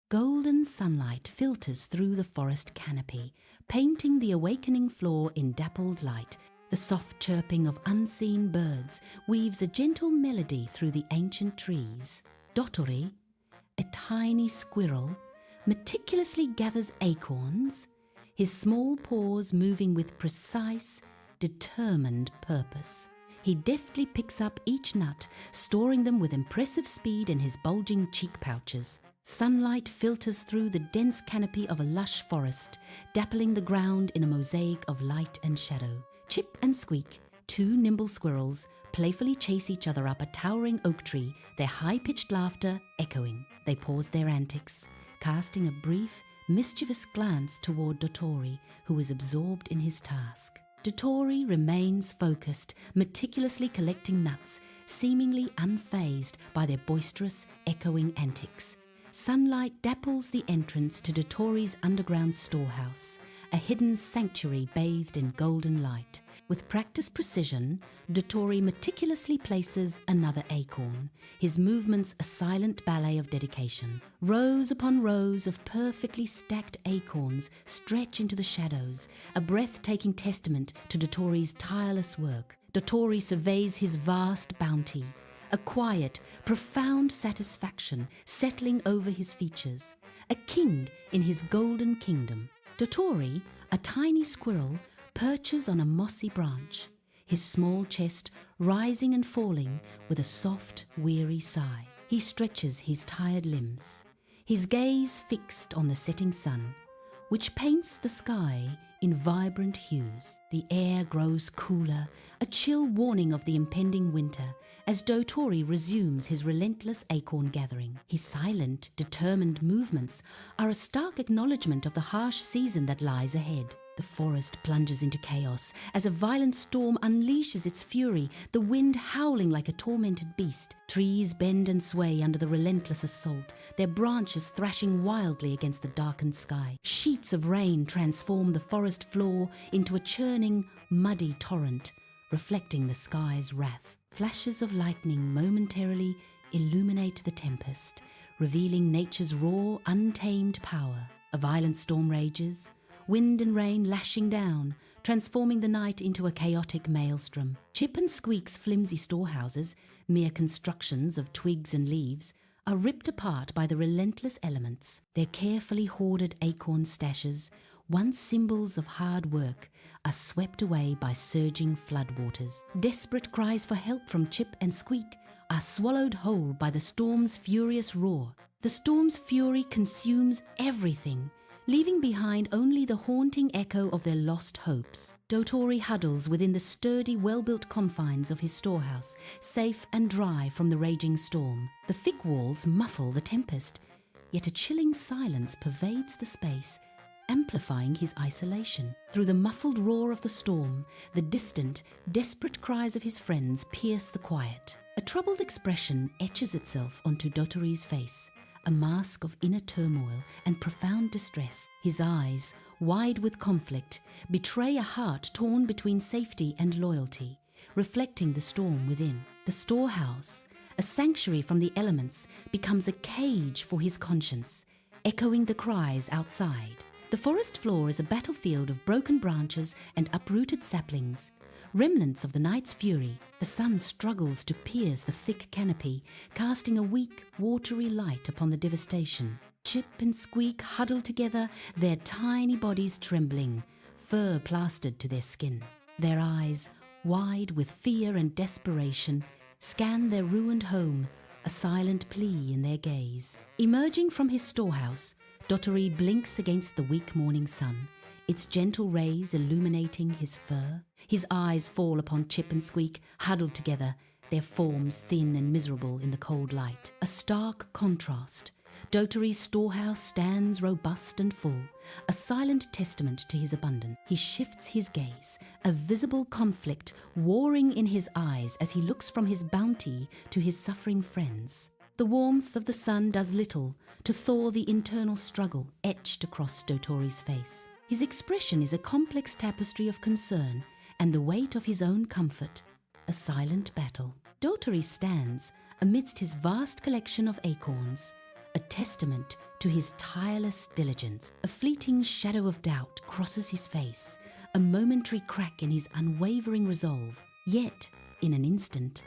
Golden sunlight filters through the forest canopy, painting the awakening floor in dappled light. The soft chirping of unseen birds weaves a gentle melody through the ancient trees. Dotory, a tiny squirrel, meticulously gathers acorns, his small paws moving with precise, determined purpose. He deftly picks up each nut, storing them with impressive speed in his bulging cheek pouches. Sunlight filters through the dense canopy of a lush forest, dappling the ground in a mosaic of light and shadow. Chip and Squeak, two nimble squirrels, playfully chase each other up a towering oak tree, their high-pitched laughter echoing. They pause their antics, casting a brief, mischievous glance toward dotory, who is absorbed in his task. Dotory remains focused, meticulously collecting nuts, seemingly unfazed by their boisterous, echoing antics. Sunlight dapples the entrance to Dotory's underground storehouse, a hidden sanctuary bathed in golden light. With practiced precision, Dotory meticulously places another acorn, his movements a silent ballet of dedication. Rows upon rows of perfectly stacked acorns stretch into the shadows, a breathtaking testament to Dotory's tireless work. Dotory surveys his vast bounty, a quiet, profound satisfaction settling over his features, a king in his golden kingdom. Dotory, a tiny squirrel, perches on a mossy branch, his small chest rising and falling with a soft, weary sigh. He stretches his tired limbs, his gaze fixed on the setting sun, which paints the sky in vibrant hues. The air grows cooler, a chill warning of the impending winter, as Dotory resumes his relentless acorn gathering. His silent, determined movements are a stark acknowledgement of the harsh season that lies ahead. The forest plunges into chaos as a violent storm unleashes its fury, the wind howling like a tormented beast. Trees bend and sway under the relentless assault, their branches thrashing wildly against the darkened sky. Sheets of rain transform the forest floor into a churning, muddy torrent, reflecting the sky's wrath. Flashes of lightning momentarily illuminate the tempest, revealing nature's raw, untamed power. A violent storm rages, wind and rain lashing down, transforming the night into a chaotic maelstrom. Chip and Squeak's flimsy storehouses, mere constructions of twigs and leaves, are ripped apart by the relentless elements. Their carefully hoarded acorn stashes, once symbols of hard work, are swept away by surging floodwaters. Desperate cries for help from Chip and Squeak are swallowed whole by the storm's furious roar. The storm's fury consumes everything, leaving behind only the haunting echo of their lost hopes. Dotory huddles within the sturdy, well-built confines of his storehouse, safe and dry from the raging storm. The thick walls muffle the tempest, yet a chilling silence pervades the space, amplifying his isolation. Through the muffled roar of the storm, the distant, desperate cries of his friends pierce the quiet. A troubled expression etches itself onto Dotory's face, a mask of inner turmoil and profound distress. His eyes, wide with conflict, betray a heart torn between safety and loyalty, reflecting the storm within. The storehouse, a sanctuary from the elements, becomes a cage for his conscience, echoing the cries outside. The forest floor is a battlefield of broken branches and uprooted saplings, remnants of the night's fury. The sun struggles to pierce the thick canopy, casting a weak, watery light upon the devastation. Chip and Squeak huddle together, their tiny bodies trembling, fur plastered to their skin. Their eyes, wide with fear and desperation, scan their ruined home, a silent plea in their gaze. Emerging from his storehouse, Dotory blinks against the weak morning sun, its gentle rays illuminating his fur. His eyes fall upon Chip and Squeak, huddled together, their forms thin and miserable in the cold light. A stark contrast. Dotory's storehouse stands robust and full, a silent testament to his abundance. He shifts his gaze, a visible conflict warring in his eyes as he looks from his bounty to his suffering friends. The warmth of the sun does little to thaw the internal struggle etched across Dotory's face. His expression is a complex tapestry of concern and the weight of his own comfort, a silent battle. Dotory stands amidst his vast collection of acorns, a testament to his tireless diligence. A fleeting shadow of doubt crosses his face, a momentary crack in his unwavering resolve. Yet, in an instant,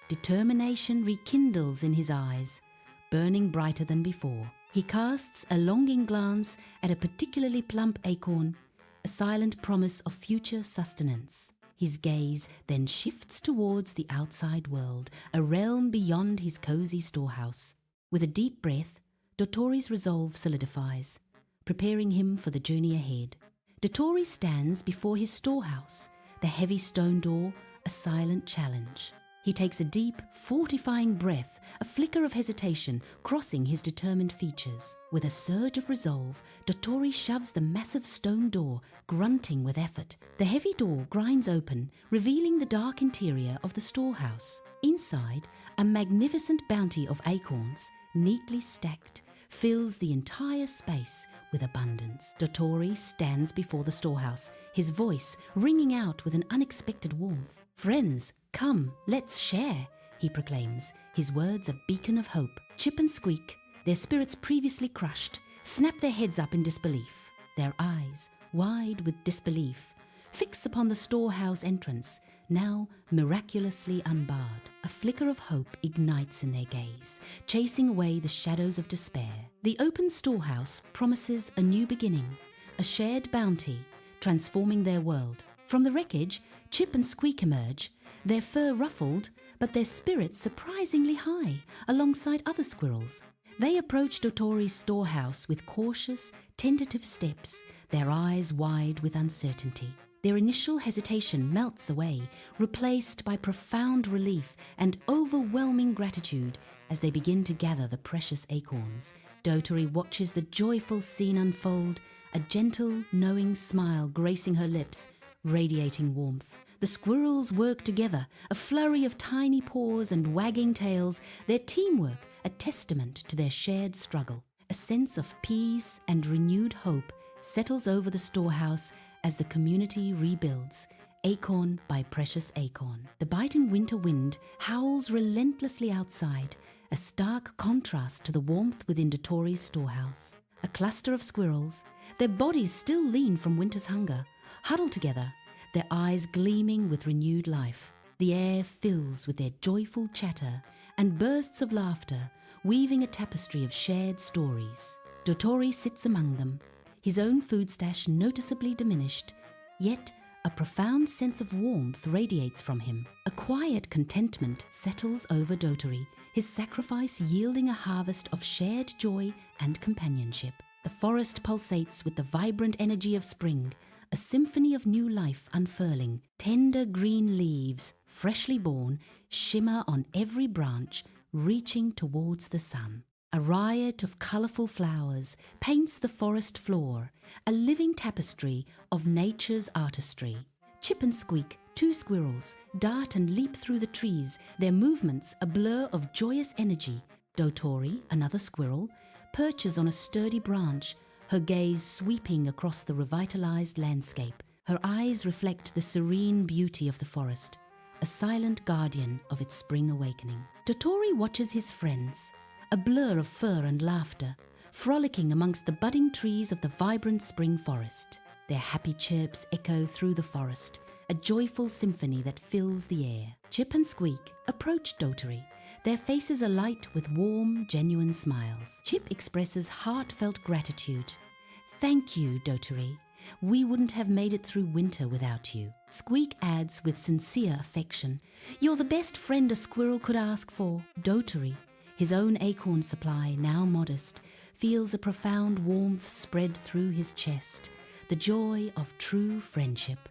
determination rekindles in his eyes, burning brighter than before. He casts a longing glance at a particularly plump acorn, a silent promise of future sustenance. His gaze then shifts towards the outside world, a realm beyond his cozy storehouse. With a deep breath, dotory's resolve solidifies, preparing him for the journey ahead. Dotory stands before his storehouse, the heavy stone door a silent challenge. He takes a deep, fortifying breath, a flicker of hesitation crossing his determined features. With a surge of resolve, dotory shoves the massive stone door, grunting with effort. The heavy door grinds open, revealing the dark interior of the storehouse. Inside, a magnificent bounty of acorns, neatly stacked, fills the entire space with abundance. Dotory stands before the storehouse, his voice ringing out with an unexpected warmth. "Friends, come, let's share," he proclaims, his words a beacon of hope. Chip and Squeak, their spirits previously crushed, snap their heads up in disbelief, their eyes, wide with disbelief, fix upon the storehouse entrance, now miraculously unbarred. A flicker of hope ignites in their gaze, chasing away the shadows of despair. The open storehouse promises a new beginning, a shared bounty, transforming their world. From the wreckage, Chip and Squeak emerge, their fur ruffled, but their spirits surprisingly high, alongside other squirrels. They approach dotory's storehouse with cautious, tentative steps, their eyes wide with uncertainty. Their initial hesitation melts away, replaced by profound relief and overwhelming gratitude as they begin to gather the precious acorns. Dotory watches the joyful scene unfold, a gentle, knowing smile gracing her lips, radiating warmth. The squirrels work together, a flurry of tiny paws and wagging tails, their teamwork a testament to their shared struggle. A sense of peace and renewed hope settles over the storehouse as the community rebuilds, acorn by precious acorn. The biting winter wind howls relentlessly outside, a stark contrast to the warmth within dotory's storehouse. A cluster of squirrels, their bodies still lean from winter's hunger, huddle together, their eyes gleaming with renewed life. The air fills with their joyful chatter and bursts of laughter, weaving a tapestry of shared stories. Dotory sits among them, his own food stash noticeably diminished, yet a profound sense of warmth radiates from him. A quiet contentment settles over Dotory, his sacrifice yielding a harvest of shared joy and companionship. The forest pulsates with the vibrant energy of spring, a symphony of new life unfurling. Tender green leaves, freshly born, shimmer on every branch, reaching towards the sun. A riot of colourful flowers paints the forest floor, a living tapestry of nature's artistry. Chip and Squeak, two squirrels, dart and leap through the trees, their movements a blur of joyous energy. Dotory, another squirrel, perches on a sturdy branch, her gaze sweeping across the revitalized landscape. Her eyes reflect the serene beauty of the forest, a silent guardian of its spring awakening. Dotory watches his friends, a blur of fur and laughter, frolicking amongst the budding trees of the vibrant spring forest. Their happy chirps echo through the forest, a joyful symphony that fills the air. Chip and Squeak approach Dotory, their faces alight with warm, genuine smiles. Chip expresses heartfelt gratitude. "Thank you, Dotory. We wouldn't have made it through winter without you." Squeak adds with sincere affection, "You're the best friend a squirrel could ask for." Dotory, his own acorn supply now modest, feels a profound warmth spread through his chest, the joy of true friendship.